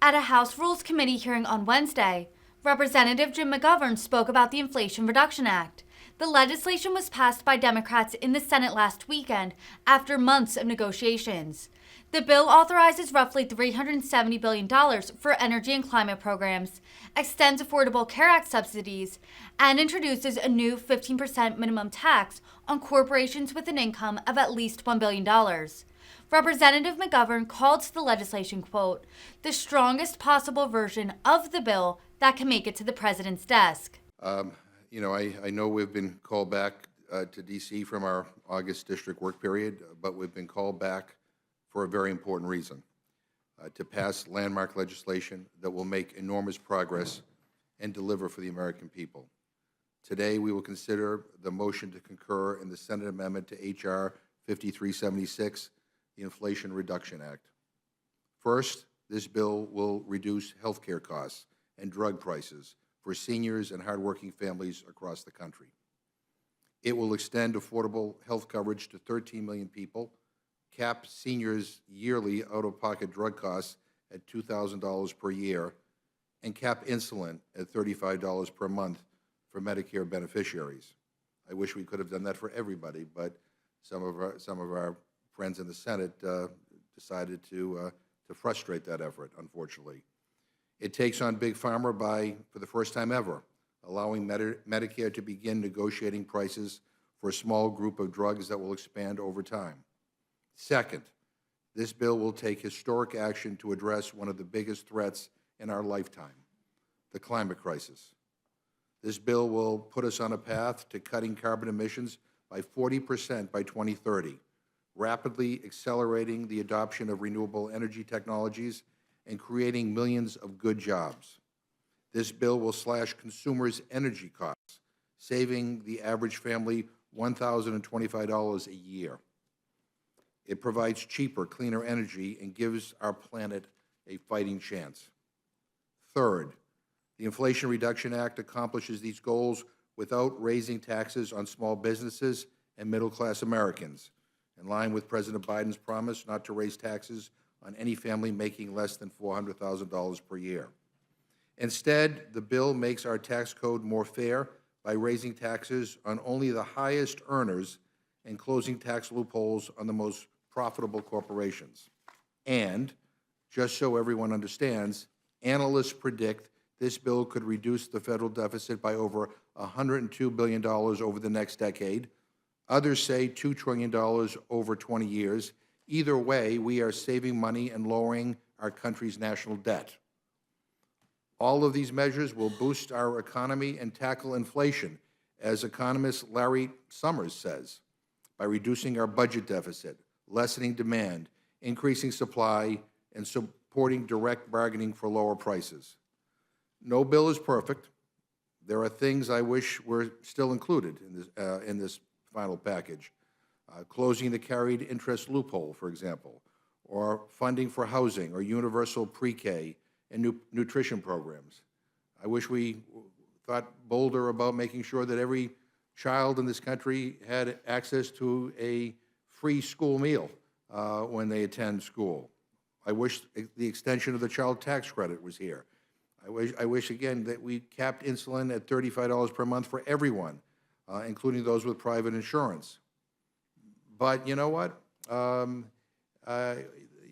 At a House Rules Committee hearing on Wednesday, Representative Jim McGovern spoke about the Inflation Reduction Act. The legislation was passed by Democrats in the Senate last weekend after months of negotiations. The bill authorizes roughly $370 billion for energy and climate programs, extends Affordable Care Act subsidies, and introduces a new 15% minimum tax on corporations with an income of at least $1 billion. Representative McGovern called the legislation, quote, the strongest possible version of the bill that can make it to the president's desk. I know we've been called back to D.C. from our August district work period, but we've been called back for a very important reason, to pass landmark legislation that will make enormous progress and deliver for the American people. Today, we will consider the motion to concur in the Senate amendment to H.R. 5376, the Inflation Reduction Act. First, this bill will reduce health care costs and drug prices for seniors and hardworking families across the country. It will extend affordable health coverage to 13 million people, cap seniors' yearly out-of-pocket drug costs at $2,000 per year, and cap insulin at $35 per month for Medicare beneficiaries. I wish we could have done that for everybody, but some of our friends in the Senate decided to frustrate that effort, unfortunately. It takes on Big Pharma by, for the first time ever, allowing Medicare to begin negotiating prices for a small group of drugs that will expand over time. Second, this bill will take historic action to address one of the biggest threats in our lifetime, the climate crisis. This bill will put us on a path to cutting carbon emissions by 40% by 2030, rapidly accelerating the adoption of renewable energy technologies and creating millions of good jobs. This bill will slash consumers' energy costs, saving the average family $1,025 a year. It provides cheaper, cleaner energy and gives our planet a fighting chance. Third, the Inflation Reduction Act accomplishes these goals without raising taxes on small businesses and middle-class Americans, in line with President Biden's promise not to raise taxes on any family making less than $400,000 per year. Instead, the bill makes our tax code more fair by raising taxes on only the highest earners and closing tax loopholes on the most profitable corporations. And, just so everyone understands, analysts predict this bill could reduce the federal deficit by over $102 billion over the next decade. Others say $2 trillion over 20 years. Either way, we are saving money and lowering our country's national debt. All of these measures will boost our economy and tackle inflation, as economist Larry Summers says, by reducing our budget deficit, lessening demand, increasing supply, and supporting direct bargaining for lower prices. No bill is perfect. There are things I wish were still included in this final package. Closing the carried interest loophole, for example, or funding for housing or universal pre-K and nutrition programs. I wish we thought bolder about making sure that every child in this country had access to a free school meal when they attend school. I wish the extension of the child tax credit was here. I wish again, that we capped insulin at $35 per month for everyone, including those with private insurance. But you know what?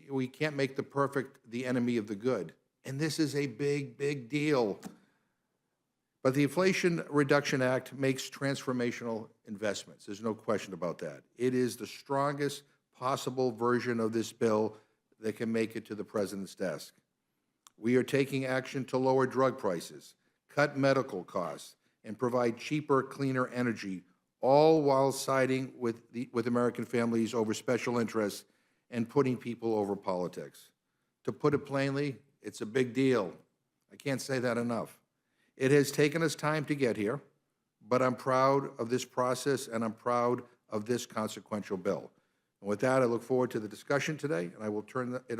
We can't make the perfect the enemy of the good. And this is a big, big deal. But the Inflation Reduction Act makes transformational investments. There's no question about that. It is the strongest possible version of this bill that can make it to the president's desk. We are taking action to lower drug prices, cut medical costs, and provide cheaper, cleaner energy, all while siding with American families over special interests and putting people over politics. To put it plainly, it's a big deal. I can't say that enough. It has taken us time to get here, but I'm proud of this process and I'm proud of this consequential bill. And with that, I look forward to the discussion today, and I will turn it over